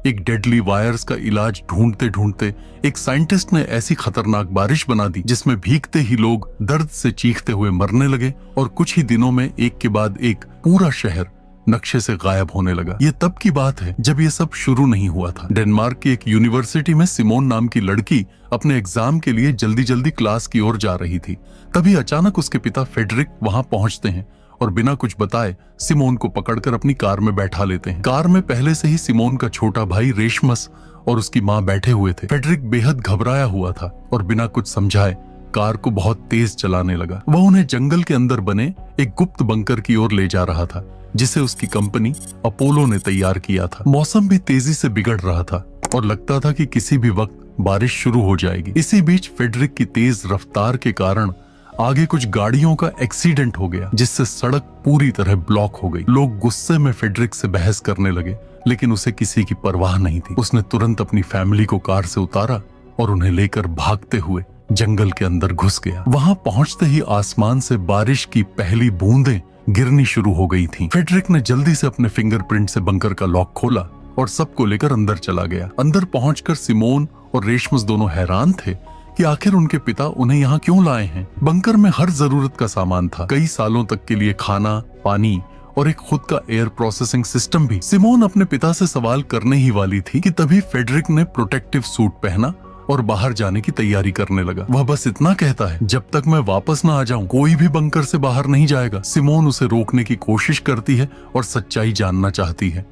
एक deadly wires का इलाज ढूंढते ढूंढते एक साइंटिस्ट ने ऐसी खतरनाक बारिश बना दी जिसमें भीगते ही लोग दर्द से चीखते हुए मरने लगे और कुछ ही दिनों में एक के बाद एक पूरा शहर नक्शे से गायब होने लगा। ये तब की बात है जब ये सब शुरू नहीं हुआ था। डेनमार्क की एक यूनिवर्सिटी में सिमोन नाम की लड़की अपने एग्जाम के लिए जल्दी जल्दी क्लास की ओर जा रही थी। तभी अचानक उसके पिता फेडरिक वहां पहुंचते हैं और बिना कुछ बताए सिमोन को पकड़कर अपनी कार में बैठा लेते हैं। कार में पहले से ही सिमोन का छोटा भाई रेशमस और उसकी माँ बैठे हुए थे। फेडरिक बेहद घबराया हुआ था और बिना कुछ समझाए कार को बहुत तेज चलाने लगा। वह उन्हें जंगल के अंदर बने एक गुप्त बंकर की ओर ले जा रहा था जिसे उसकी कंपनी अपोलो ने तैयार किया था। मौसम भी तेजी से बिगड़ रहा था और लगता था कि किसी भी वक्त बारिश शुरू हो जाएगी। इसी बीच फेडरिक की तेज रफ्तार के कारण आगे कुछ गाड़ियों का एक्सीडेंट हो गया जिससे सड़क पूरी तरह ब्लॉक हो गई। लोग गुस्से में फेडरिक से बहस करने लगे लेकिन उसे किसी की परवाह नहीं थी। उसने तुरंत अपनी फैमिली को कार से उतारा और उन्हें लेकर भागते हुए जंगल के अंदर घुस गया। वहां पहुंचते ही आसमान से बारिश की पहली बूंदें गिरनी शुरू हो गई थीं। फेडरिक ने जल्दी से अपने फिंगरप्रिंट से बंकर का लॉक खोला और सबको लेकर अंदर चला गया। अंदर पहुंचकर सिमोन और रेशमस दोनों हैरान थे कि आखिर उनके पिता उन्हें यहाँ क्यों लाए हैं। बंकर में हर जरूरत का सामान था, कई सालों तक के लिए खाना, पानी और एक खुद का एयर प्रोसेसिंग सिस्टम भी। सिमोन अपने पिता से सवाल करने ही वाली थी कि तभी फेडरिक ने प्रोटेक्टिव सूट पहना और बाहर जाने की तैयारी करने लगा। वह बस इतना कहता है, जब तक मैं वापस ना आ जाऊं कोई भी बंकर से बाहर नहीं जाएगा। सिमोन उसे रोकने की कोशिश करती है और सच्चाई जानना चाहती है।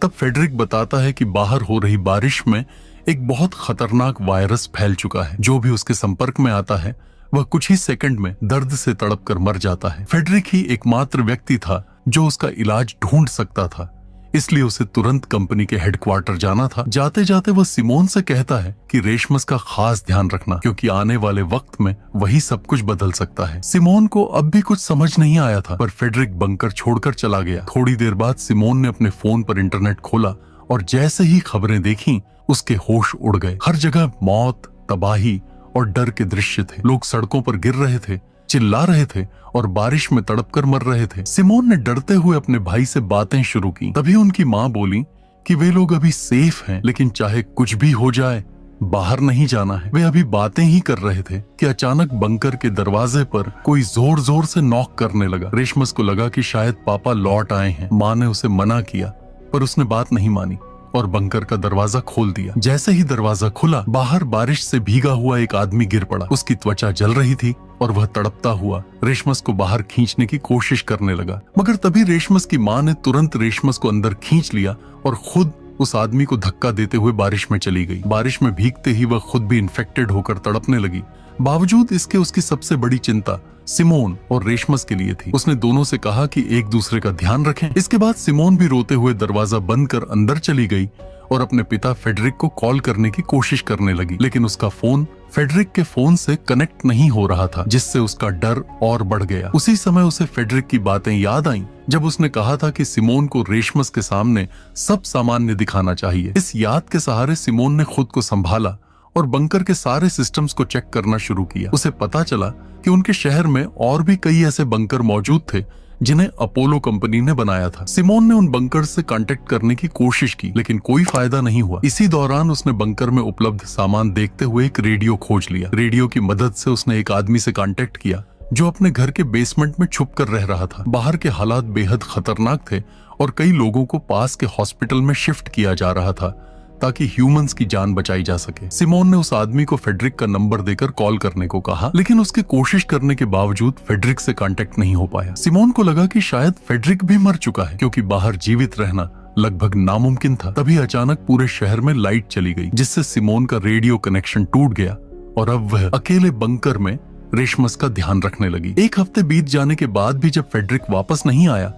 तब फेडरिक बताता है कि बाहर हो रही बारिश में एक बहुत खतरनाक वायरस फैल चुका है। जो भी उसके संपर्क में आता है वह कुछ ही सेकंड में दर्द से तड़प कर मर जाता है। फेडरिक ही एकमात्र व्यक्ति था जो उसका इलाज ढूंढ सकता था, इसलिए उसे तुरंत कंपनी के हेडक्वार्टर जाना था। जाते जाते वह सिमोन से कहता है कि रेशमस का खास ध्यान रखना क्योंकि आने वाले वक्त में वही सब कुछ बदल सकता है। सिमोन को अब भी कुछ समझ नहीं आया था पर फेडरिक बंकर छोड़कर चला गया। थोड़ी देर बाद सिमोन ने अपने फोन पर इंटरनेट खोला और जैसे ही खबरें देखी उसके होश उड़ गए। हर जगह मौत, तबाही और डर के दृश्य थे। लोग सड़कों पर गिर रहे थे, चिल्ला रहे थे और बारिश में तड़पकर मर रहे थे। सिमोन ने डरते हुए अपने भाई से बातें शुरू की। तभी उनकी माँ बोली कि वे लोग अभी सेफ हैं, लेकिन चाहे कुछ भी हो जाए बाहर नहीं जाना है। वे अभी बातें ही कर रहे थे कि अचानक बंकर के दरवाजे पर कोई जोर जोर से नॉक करने लगा। रेशमस को लगा कि शायद पापा लौट आए हैं। माँ ने उसे मना किया पर उसने बात नहीं मानी और बंकर का दरवाजा खोल दिया। जैसे ही दरवाजा खुला बाहर बारिश से भीगा हुआ एक आदमी गिर पड़ा। उसकी त्वचा जल रही थी और वह तड़पता हुआ रेशमस को बाहर खींचने की कोशिश करने लगा, मगर तभी रेशमस की माँ ने तुरंत रेशमस को अंदर खींच लिया और खुद उस आदमी को धक्का देते हुए बारिश में चली गई। बारिश में भीगते ही वह खुद भी इन्फेक्टेड होकर तड़पने लगी। बावजूद इसके उसकी सबसे बड़ी चिंता सिमोन और रेशमस के लिए थी। उसने दोनों से कहा कि एक दूसरे का ध्यान रखें। इसके बाद सिमोन भी रोते हुए दरवाजा बंद कर अंदर चली गई और अपने पिता फेडरिक को कॉल करने की कोशिश करने लगी, लेकिन उसका फोन फेडरिक के फोन से कनेक्ट नहीं हो रहा था, जिससे उसका डर और बढ़ गया। उसी समय उसे फेडरिक की बातें याद आईं जब उसने कहा था कि सिमोन को रेशमस के सामने सब सामान्य दिखाना चाहिए। इस याद के सहारे सिमोन ने खुद को संभाला और बंकर के सारे सिस्टम्स को चेक करना शुरू किया। उसे पता चला कि उनके शहर में और भी कई ऐसे बंकर मौजूद थे जिन्हें अपोलो कंपनी ने बनाया था। सिमोन ने उन बंकर से कांटेक्ट करने की कोशिश की, लेकिन कोई फायदा नहीं हुआ। इसी दौरान उसने बंकर में उपलब्ध सामान देखते हुए एक रेडियो खोज लिया। रेडियो की मदद से उसने एक आदमी से कांटेक्ट किया जो अपने घर के बेसमेंट में छुप कर रह रहा था। बाहर के हालात बेहद खतरनाक थे और कई लोगों को पास के हॉस्पिटल में शिफ्ट किया जा रहा था ताकि ह्यूमंस की जान बचाई जा सके। सिमोन ने उस आदमी को फेडरिक का नंबर देकर कॉल करने को कहा, लेकिन उसके कोशिश करने के बावजूद फेडरिक से कांटेक्ट नहीं हो पाया। सिमोन को लगा कि शायद फेडरिक भी मर चुका है क्योंकि बाहर जीवित रहना लगभग नामुमकिन था। तभी अचानक पूरे शहर में लाइट चली गई, जिससे सिमोन का रेडियो कनेक्शन टूट गया और अब वह अकेले बंकर में रेशमस का ध्यान रखने लगी। एक हफ्ते बीत जाने के बाद भी जब फेडरिक वापस नहीं आया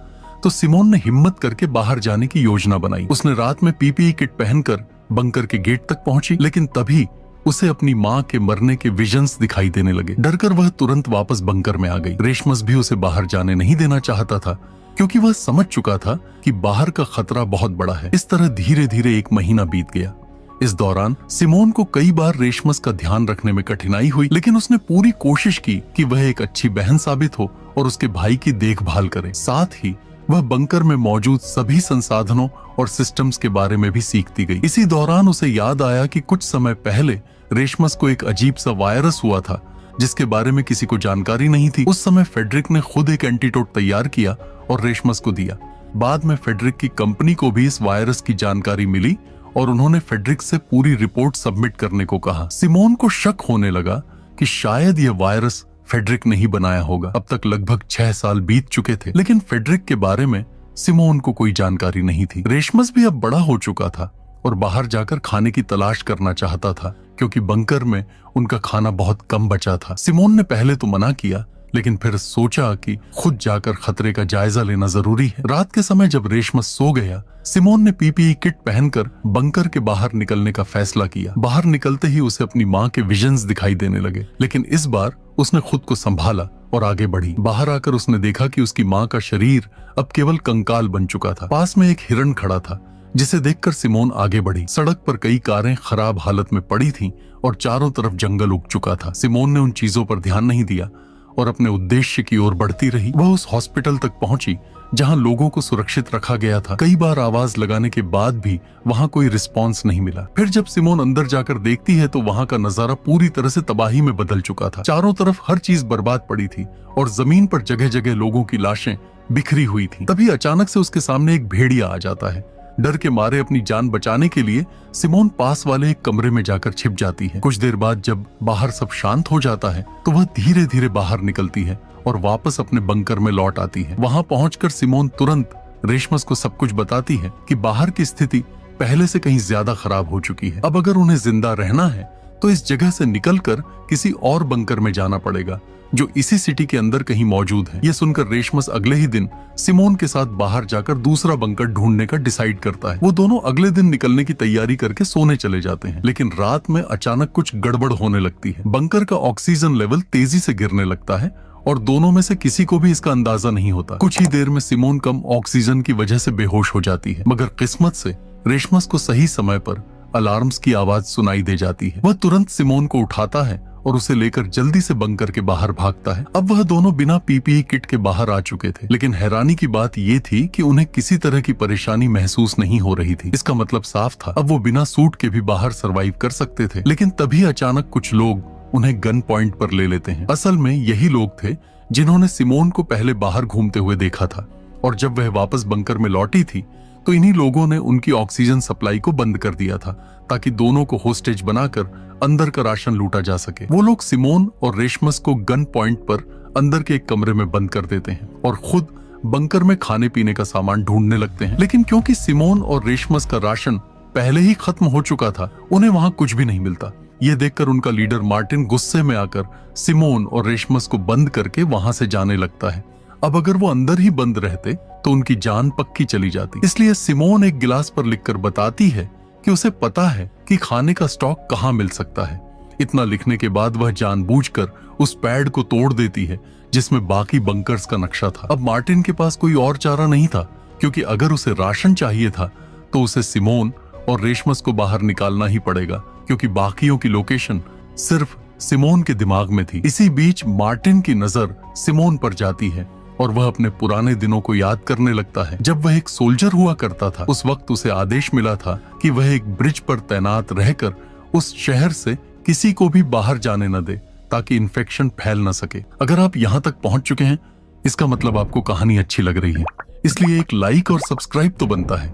तो सिमोन ने हिम्मत करके बाहर जाने की योजना बनाई। उसने रात में पीपीई किट पहनकर बंकर के गेट तक पहुंची, लेकिन तभी उसे अपनी माँ के मरने के विजन्स दिखाई देने लगे। डरकर वह तुरंत वापस बंकर में आ गई। रेशमस भी उसे बाहर जाने नहीं देना चाहता था क्योंकि वह समझ चुका था कि बाहर का खतरा बहुत बड़ा है। इस तरह धीरे धीरे एक महीना बीत गया। इस दौरान सिमोन को कई बार रेशमस का ध्यान रखने में कठिनाई हुई, लेकिन उसने पूरी कोशिश की कि वह एक अच्छी बहन साबित हो और उसके भाई की देखभाल करे। साथ ही वह बंकर में मौजूद सभी संसाधनों और सिस्टम्स के बारे में भी सीखती गई। इसी दौरान उसे याद आया कि कुछ समय पहले रेशमस को एक अजीब सा वायरस हुआ था जिसके बारे में किसी को जानकारी नहीं थी। उस समय फेडरिक ने खुद एक एंटीडोट तैयार किया और रेशमस को दिया। बाद में फेडरिक की कंपनी को भी इस वायरस की जानकारी मिली और उन्होंने फेडरिक से पूरी रिपोर्ट सबमिट करने को कहा। सिमोन को शक होने लगा कि शायद यह वायरस फेडरिक ने ही बनाया होगा। अब तक लगभग 6 साल बीत चुके थे, लेकिन फेडरिक के बारे में सिमोन को कोई जानकारी नहीं थी। रेशमस भी अब बड़ा हो चुका था और बाहर जाकर खाने की तलाश करना चाहता था क्योंकि बंकर में उनका खाना बहुत कम बचा था। सिमोन ने पहले तो मना किया, लेकिन फिर सोचा कि खुद जाकर खतरे का जायजा लेना जरूरी है। रात के समय जब रेशमस सो गया, सिमोन ने पीपीई किट पहनकर बंकर के बाहर निकलने का फैसला किया। बाहर निकलते ही उसे अपनी माँ के विजन्स दिखाई देने लगे, लेकिन इस बार उसने खुद को संभाला और आगे बढ़ी। बाहर आकर उसने देखा कि उसकी माँ का शरीर अब केवल कंकाल बन चुका था। पास में एक हिरण खड़ा था जिसे देखकर सिमोन आगे बढ़ी। सड़क पर कई कारें खराब हालत में पड़ी थीं और चारों तरफ जंगल उग चुका था। सिमोन ने उन चीजों पर ध्यान नहीं दिया और अपने उद्देश्य की ओर बढ़ती रही। वह उस हॉस्पिटल तक पहुंची जहां लोगों को सुरक्षित रखा गया था। कई बार आवाज लगाने के बाद भी वहां कोई रिस्पांस नहीं मिला। फिर जब सिमोन अंदर जाकर देखती है तो वहां का नजारा पूरी तरह से तबाही में बदल चुका था। चारों तरफ हर चीज बर्बाद पड़ी थी और जमीन पर जगह जगह लोगों की लाशें बिखरी हुई थी। तभी अचानक से उसके सामने एक भेड़िया आ जाता है। डर के मारे अपनी जान बचाने के लिए सिमोन पास वाले एक कमरे में जाकर छिप जाती है। कुछ देर बाद जब बाहर सब शांत हो जाता है तो वह धीरे धीरे बाहर निकलती है और वापस अपने बंकर में लौट आती है। वहां पहुंचकर सिमोन तुरंत रेशमस को सब कुछ बताती है कि बाहर की स्थिति पहले से कहीं ज्यादा खराब हो चुकी है। अब अगर उन्हें जिंदा रहना है तो इस जगह से निकलकर किसी और बंकर में जाना पड़ेगा जो इसी सिटी के अंदर कहीं मौजूद है। यह सुनकर रेशमस अगले ही दिन सिमोन के साथ बाहर जाकर दूसरा बंकर ढूंढने का डिसाइड करता है। वो दोनों अगले दिन निकलने की तैयारी करके सोने चले जाते हैं, लेकिन रात में अचानक कुछ गड़बड़ होने लगती है। बंकर का ऑक्सीजन लेवल तेजी से गिरने लगता है और दोनों में से किसी को भी इसका अंदाजा नहीं होता। कुछ ही देर में सिमोन कम ऑक्सीजन की वजह से बेहोश हो जाती है, मगर किस्मत से रेशमस को सही समय पर अलार्म्स की आवाज सुनाई दे जाती है। वह तुरंत सिमोन को उठाता है और उसे लेकर जल्दी से बंकर के बाहर भागता है। अब वह दोनों बिना पीपीई किट के बाहर आ चुके थे, लेकिन हैरानी की बात ये थी कि उन्हें किसी तरह की परेशानी महसूस नहीं हो रही थी। इसका मतलब साफ था, अब वो बिना सूट के भी बाहर सरवाइव कर सकते थे। लेकिन तभी अचानक कुछ लोग उन्हें गन पॉइंट पर ले लेते हैं। असल में यही लोग थे जिन्होंने सिमोन को पहले बाहर घूमते हुए देखा था, और जब वह वापस बंकर में लौटी थी तो इन्हीं लोगों ने उनकी ऑक्सीजन सप्लाई को बंद कर दिया था ताकि दोनों को होस्टेज बनाकर अंदर का राशन लूटा जा सके। वो लोग सिमोन और रेशमस को गन पॉइंट पर अंदर के एक कमरे में बंद कर देते हैं और खुद बंकर में खाने पीने का सामान ढूंढने लगते हैं। लेकिन क्योंकि सिमोन और रेशमस का राशन पहले ही खत्म हो चुका था, उन्हें वहां कुछ भी नहीं मिलता। ये देखकर उनका लीडर मार्टिन गुस्से में आकर सिमोन और रेशमस को बंद करके वहां से जाने लगता है। अब अगर वो अंदर ही बंद रहते तो उनकी जान पक्की चली जाती। इसलिए सिमोन एक गिलास पर लिखकर बताती है कि उसे पता है कि खाने का स्टॉक कहाँ मिल सकता है। इतना लिखने के बाद वह जानबूझकर उस पैड को तोड़ देती है जिसमें बाकी बंकर्स का नक्शा था। अब मार्टिन के पास कोई और चारा नहीं था, क्योंकि अगर उसे राशन चाहिए था तो उसे सिमोन और रेशमस को बाहर निकालना ही पड़ेगा, क्योंकि बाकियों की लोकेशन सिर्फ सिमोन के दिमाग में थी। इसी बीच मार्टिन की नजर सिमोन पर जाती है और वह अपने पुराने दिनों को याद करने लगता है। जब वह एक सोल्जर हुआ करता था, उस वक्त उसे आदेश मिला था कि वह एक ब्रिज पर तैनात रहकर उस शहर से किसी को भी बाहर जाने न दे ताकि इन्फेक्शन फैल न सके। अगर आप यहाँ तक पहुंच चुके हैं, इसका मतलब आपको कहानी अच्छी लग रही है, इसलिए एक लाइक और सब्सक्राइब तो बनता है।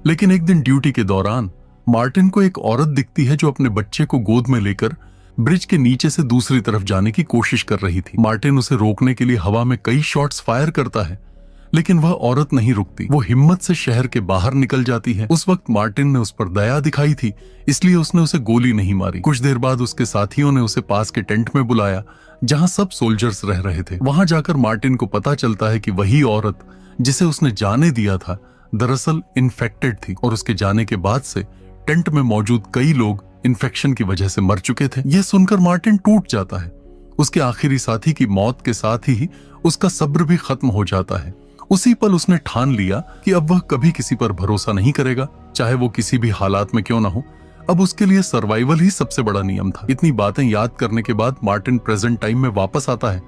लेकिन एक दिन ड्यूटी के दौरान मार्टिन को एक औरत दिखती है जो अपने बच्चे को गोद में लेकर ब्रिज के नीचे से दूसरी तरफ जाने की कोशिश कर रही थी। मार्टिन उसे रोकने के लिए हवा में कई शॉट्स फायर करता है, लेकिन वह औरत नहीं रुकती। वो हिम्मत से शहर के बाहर निकल जाती है। उस वक्त मार्टिन ने उस पर दया दिखाई थी, इसलिए उसने उसे गोली नहीं मारी। कुछ देर बाद उसके साथियों ने उसे पास के टेंट में बुलाया जहां सब सोल्जर्स रह रहे थे। वहां जाकर मार्टिन को पता चलता है कि वही औरत जिसे उसने जाने दिया था दरअसल इन्फेक्टेड थी, और उसके जाने के बाद से टेंट में मौजूद कई लोग इन्फेक्शन की वजह से मर चुके थे। यह सुनकर मार्टिन टूट जाता है। उसके आखिरी साथी की मौत के साथ ही उसका सब्र भी खत्म हो जाता है। उसी पल उसने ठान लिया कि अब वह कभी किसी पर भरोसा नहीं करेगा, चाहे वो किसी भी हालात में क्यों ना हो। अब उसके लिए सर्वाइवल ही सबसे बड़ा नियम था। इतनी बातें याद करने के बाद मार्टिन प्रेजेंट टाइम में वापस आता है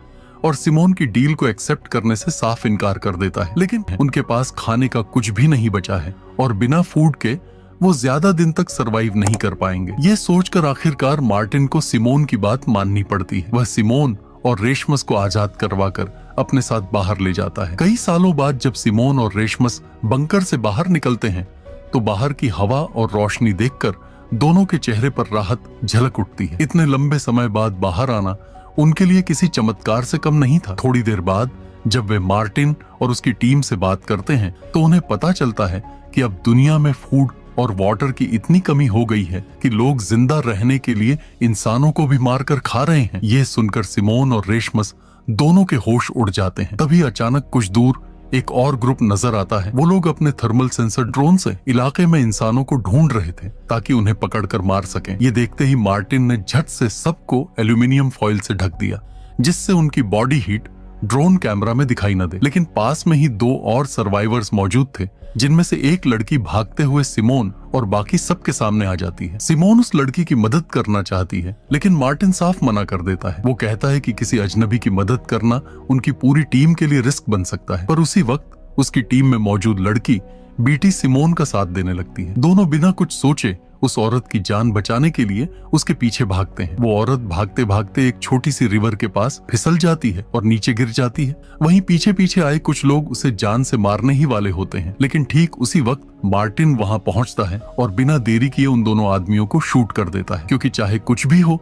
और सिमोन की डील को एक्सेप्ट करने से साफ इनकार कर देता है। लेकिन उनके पास खाने का कुछ भी नहीं बचा है और बिना फूड के वो ज्यादा दिन तक सरवाइव नहीं कर पाएंगे। ये सोचकर आखिरकार मार्टिन को सिमोन की बात माननी पड़ती है। वह सिमोन और रेशमस को आजाद करवाकर अपने साथ बाहर ले जाता है। कई सालों बाद जब सिमोन और रेशमस बंकर से बाहर निकलते हैं तो बाहर की हवा और रोशनी देखकर दोनों के चेहरे पर राहत झलक उठती है। इतने लंबे समय बाद बाहर आना उनके लिए किसी चमत्कार से कम नहीं था। थोड़ी देर बाद जब वे मार्टिन और उसकी टीम से बात करते हैं तो उन्हें पता चलता है कि अब दुनिया में फूड और वाटर की इतनी कमी हो गई है कि लोग जिंदा रहने के लिए इंसानों को भी मारकर खा रहे हैं। ये सुनकर सिमोन और रेशमस दोनों के होश उड़ जाते हैं। तभी अचानक कुछ दूर एक और ग्रुप नजर आता है। वो लोग अपने थर्मल सेंसर ड्रोन से इलाके में इंसानों को ढूंढ रहे थे ताकि उन्हें पकड़कर मार सकें। ये देखते ही मार्टिन ने झट से सबको एल्यूमिनियम फॉइल से ढक दिया जिससे उनकी बॉडी हीट ड्रोन कैमरा में दिखाई न दे। लेकिन पास में ही 2 और सर्वाइवर्स मौजूद थे जिनमें से एक लड़की भागते हुए सिमोन और बाकी सबके सामने आ जाती है। सिमोन उस लड़की की मदद करना चाहती है लेकिन मार्टिन साफ मना कर देता है। वो कहता है कि किसी अजनबी की मदद करना उनकी पूरी टीम के लिए रिस्क बन सकता है। पर उसी वक्त उसकी टीम में मौजूद लड़की बीटी सिमोन का साथ देने लगती है। दोनों बिना कुछ सोचे उस औरत की जान बचाने के लिए उसके पीछे भागते हैं। वो औरत भागते भागते एक छोटी सी रिवर के पास फिसल जाती है और नीचे गिर जाती है। वहीं पीछे पीछे आए कुछ लोग उसे जान से मारने ही वाले होते हैं। लेकिन ठीक उसी वक्त मार्टिन वहां पहुंचता है और बिना देरी किए उन दोनों आदमियों को शूट कर देता है, क्योंकि चाहे कुछ भी हो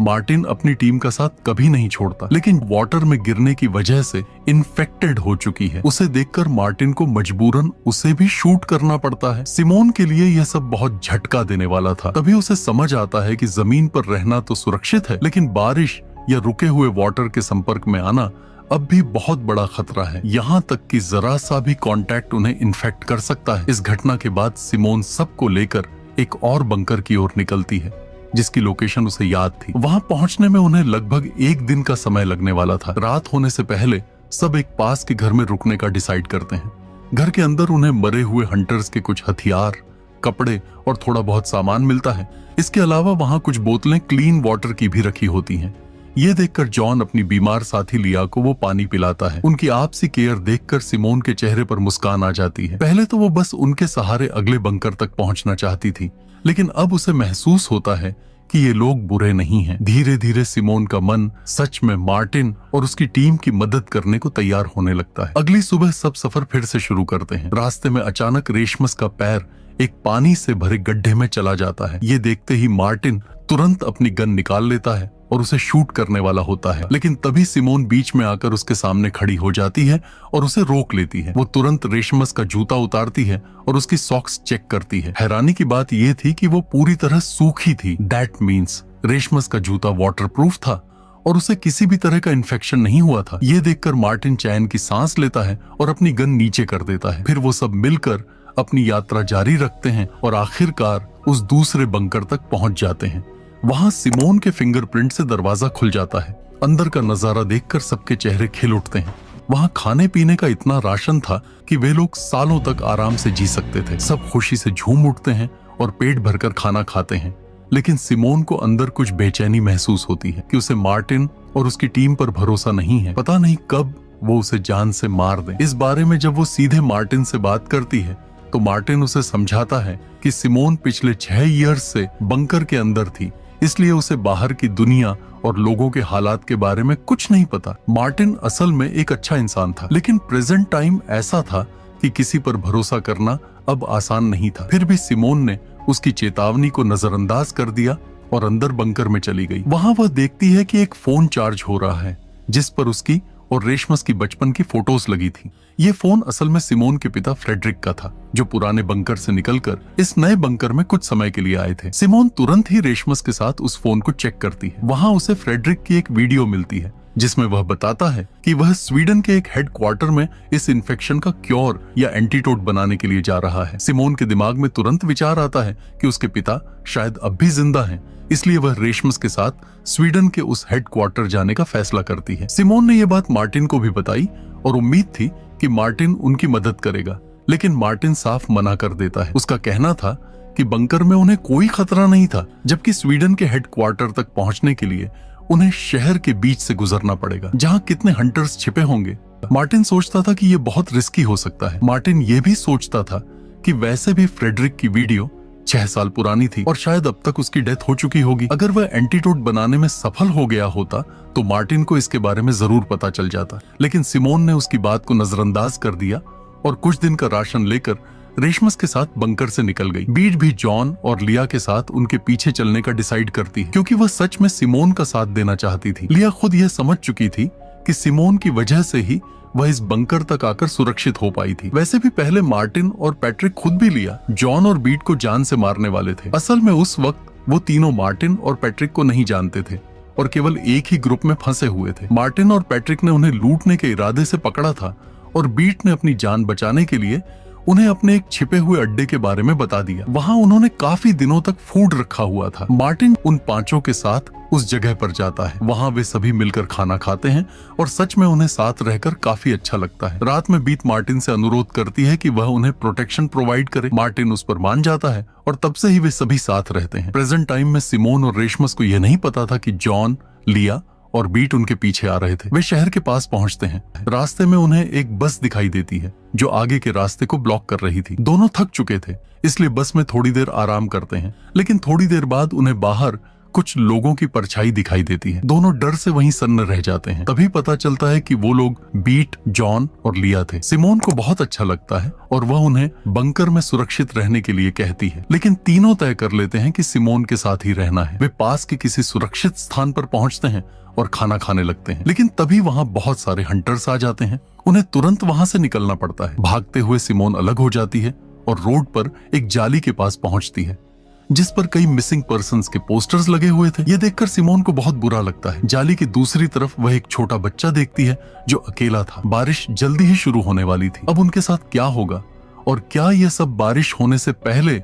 मार्टिन अपनी टीम का साथ कभी नहीं छोड़ता। लेकिन वाटर में गिरने की वजह से इन्फेक्टेड हो चुकी है। उसे देखकर मार्टिन को मजबूरन उसे भी शूट करना पड़ता है। सिमोन के लिए यह सब बहुत झटका देने वाला था। तभी उसे समझ आता है कि जमीन पर रहना तो सुरक्षित है लेकिन बारिश या रुके हुए वाटर के संपर्क में आना अब भी बहुत बड़ा खतरा है। यहाँ तक कि जरा सा भी कांटेक्ट उन्हें इन्फेक्ट कर सकता है। इस घटना के बाद सिमोन सबको लेकर एक और बंकर की ओर निकलती है जिसकी लोकेशन उसे याद थी। वहां पहुंचने में उन्हें लगभग 1 दिन का समय लगने वाला था। रात होने से पहले सब एक पास के घर में रुकने का डिसाइड करते हैं। घर के अंदर उन्हें मरे हुए हंटर्स के कुछ हथियार, कपड़े और थोड़ा बहुत सामान मिलता है। इसके अलावा वहां कुछ बोतलें क्लीन वाटर की भी रखी होती हैं। ये देखकर जॉन अपनी बीमार साथी लिया को वो पानी पिलाता है। उनकी आपसी केयर देखकर सिमोन के चेहरे पर मुस्कान आ जाती है। पहले तो वो बस उनके सहारे अगले बंकर तक पहुंचना चाहती थी लेकिन अब उसे महसूस होता है कि ये लोग बुरे नहीं हैं। धीरे धीरे सिमोन का मन सच में मार्टिन और उसकी टीम की मदद करने को तैयार होने लगता है। अगली सुबह सब सफर फिर से शुरू करते हैं। रास्ते में अचानक रेशमस का पैर एक पानी से भरे गड्ढे में चला जाता है। ये देखते ही मार्टिन तुरंत अपनी गन निकाल लेता है और उसे शूट करने वाला होता है। लेकिन तभी सिमोन बीच में आकर उसके सामने खड़ी हो जाती है और उसे रोक लेती है। वो तुरंत रेशमस का जूता उतारती है और उसकी सॉक्स चेक करती है। हैरानी की बात यह थी कि वो पूरी तरह सूखी थी। दैट मीन्स रेशमस का जूता वाटरप्रूफ था और उसे किसी भी तरह का इन्फेक्शन नहीं हुआ था। ये देखकर मार्टिन चैन की सांस लेता है और अपनी गन नीचे कर देता है। फिर वो सब मिलकर अपनी यात्रा जारी रखते हैं और आखिरकार उस दूसरे बंकर तक पहुंच जाते हैं। वहां सिमोन के फिंगरप्रिंट से दरवाजा खुल जाता है। अंदर का नजारा देखकर सबके चेहरे खिल उठते हैं। वहां खाने पीने का इतना राशन था कि वे लोग सालों तक आराम से जी सकते थे। सब खुशी से झूम उठते हैं और पेट भरकर खाना खाते हैं। लेकिन सिमोन को अंदर कुछ बेचैनी महसूस होती है कि उसे मार्टिन और उसकी टीम पर भरोसा नहीं है। पता नहीं कब वो उसे जान से मार दे। इस बारे में जब वो सीधे मार्टिन से बात करती है तो मार्टिन उसे समझाता है कि सिमोन पिछले 6 ईयर्स से बंकर के अंदर थी, इसलिए उसे बाहर की दुनिया और लोगों के हालात के बारे में कुछ नहीं पता। मार्टिन असल में एक अच्छा इंसान था लेकिन प्रेजेंट टाइम ऐसा था कि किसी पर भरोसा करना अब आसान नहीं था। फिर भी सिमोन ने उसकी चेतावनी को नजरअंदाज कर दिया और अंदर बंकर में चली गई। वहां वह देखती है कि एक फोन चार्ज हो रहा है जिस पर उसकी और रेशमस की बचपन की फोटोज लगी थी। ये फोन असल में सिमोन के पिता फ्रेडरिक का था जो पुराने बंकर से निकलकर इस नए बंकर में कुछ समय के लिए आए थे। सिमोन तुरंत ही रेशमस के साथ उस फोन को चेक करती है। वहां उसे फ्रेडरिक की एक वीडियो मिलती है जिसमें वह बताता है कि वह स्वीडन के एक हेडक्वार्टर में इस इन्फेक्शन का क्योर या एंटीडोट बनाने के लिए जा रहा है। सिमोन के दिमाग में तुरंत विचार आता है कि उसके पिता शायद अब भी जिंदा हैं, इसलिए वह रेशमस के साथ स्वीडन के उस हेडक्वार्टर जाने का फैसला करती है। सिमोन ने यह बात मार्टिन को भी बताई और उम्मीद थी कि मार्टिन उनकी मदद करेगा, लेकिन मार्टिन साफ मना कर देता है। उसका कहना था कि बंकर में उन्हें कोई खतरा नहीं था, जबकि स्वीडन के हेडक्वार्टर तक पहुंचने के लिए उन्हें शहर के बीच से गुजरना पड़ेगा जहाँ कितने हंटर्स छिपे होंगे। मार्टिन सोचता था कि ये बहुत रिस्की हो सकता है। मार्टिन ये भी सोचता था कि वैसे भी फ्रेडरिक की वीडियो 6 साल पुरानी थी और शायद अब तक उसकी डेथ हो चुकी होगी। अगर वह एंटीडोट बनाने में सफल हो गया होता तो मार्टिन को इसके बारे में जरूर पता चल जाता, लेकिन सिमोन ने उसकी बात को नजरअंदाज कर दिया और कुछ दिन का राशन लेकर रेशमस के साथ बंकर से निकल गई। बीट भी जॉन और लिया के साथ उनके पीछे चलने का डिसाइड करती है, क्योंकि वह सच में सिमोन का साथ देना चाहती थी। लिया खुद यह समझ चुकी थी कि सिमोन की वजह से ही वह इस बंकर तक आकर सुरक्षित हो पाई थी। वैसे भी पहले मार्टिन और पैट्रिक खुद भी लिया, जॉन और बीट को जान से मारने वाले थे। असल में उस वक्त वो तीनों मार्टिन और पैट्रिक को नहीं जानते थे और केवल एक ही ग्रुप में फंसे हुए थे। मार्टिन और पैट्रिक ने उन्हें लूटने के इरादे से पकड़ा था और बीट ने अपनी जान बचाने के लिए उन्हें अपने एक छिपे हुए अड्डे के बारे में बता दिया। वहां उन्होंने काफी दिनों तक फूड रखा हुआ था। मार्टिन उन पांचों के साथ उस जगह पर जाता है। वहां वे सभी मिलकर खाना खाते हैं और सच में उन्हें साथ रहकर काफी अच्छा लगता है। रात में बीट मार्टिन से अनुरोध करती है कि वह उन्हें प्रोटेक्शन प्रोवाइड करे। मार्टिन उस पर मान जाता है और तब से ही वे सभी साथ रहते हैं। प्रेजेंट टाइम में सिमोन और रेशमस को यह नहीं पता था कि जॉन, लिया और बीट उनके पीछे आ रहे थे। वे शहर के पास पहुंचते हैं। रास्ते में उन्हें एक बस दिखाई देती है जो आगे के रास्ते को ब्लॉक कर रही थी। दोनों थक चुके थे, इसलिए बस में थोड़ी देर आराम करते हैं, लेकिन थोड़ी देर बाद उन्हें बाहर कुछ लोगों की परछाई दिखाई देती है। दोनों डर से वहीं सन्न रह जाते हैं। तभी पता चलता है कि वो लोग बीट, जॉन और लिया थे। सिमोन को बहुत अच्छा लगता है और वह उन्हें बंकर में सुरक्षित रहने के लिए कहती है, लेकिन तीनों तय कर लेते हैं कि सिमोन के साथ ही रहना है। वे पास के किसी सुरक्षित स्थान पर पहुंचते हैं और खाना खाने लगते हैं, लेकिन तभी वहां बहुत सारे हंटर्स आ जाते हैं। उन्हें तुरंत वहां से निकलना पड़ता है। भागते हुए सिमोन अलग हो जाती है और रोड पर एक जाली के पास पहुंचती है जिस पर कई मिसिंग पर्संस के पोस्टर्स लगे हुए थे। यह देखकर सिमोन को बहुत बुरा लगता है। जाली की दूसरी तरफ वह एक छोटा बच्चा देखती है जो अकेला था। बारिश जल्दी ही शुरू होने वाली थी। अब उनके साथ क्या होगा और क्या यह सब बारिश होने से पहले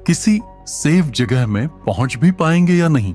किसी सेफ जगह में पहुंच भी पाएंगे या नहीं?